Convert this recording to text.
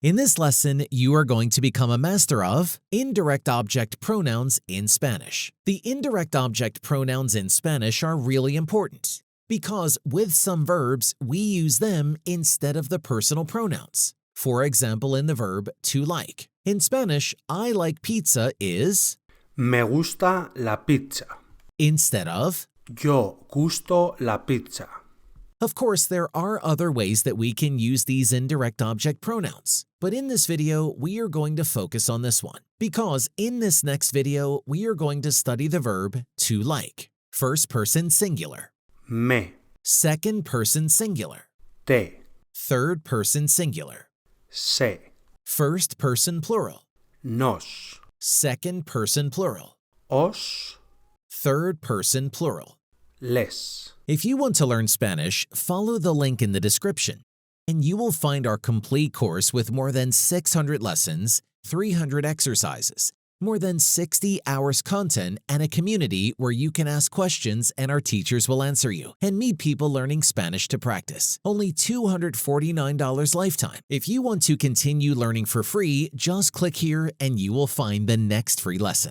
In this lesson, you are going to become a master of indirect object pronouns in Spanish. The indirect object pronouns in Spanish are really important because with some verbs, we use them instead of the personal pronouns. For example, in the verb to like. In Spanish, I like pizza is Me gusta la pizza. instead of. Yo gusto la pizza. Of course, there are other ways that we can use these indirect object pronouns, but in this video, we are going to focus on this one because in this next video, we are going to study the verb to like. First person singular. Me. Second person singular. Te. Third person singular. Se. First person plural. Nos. Second person plural. Os. Third person plural. Les. If you want to learn Spanish, follow the link in the description, and you will find our complete course with more than 600 lessons, 300 exercises, more than 60 hours content, and a community where you can ask questions and our teachers will answer you, and meet people learning Spanish to practice. Only $249 lifetime. If you want to continue learning for free, just click here and you will find the next free lesson.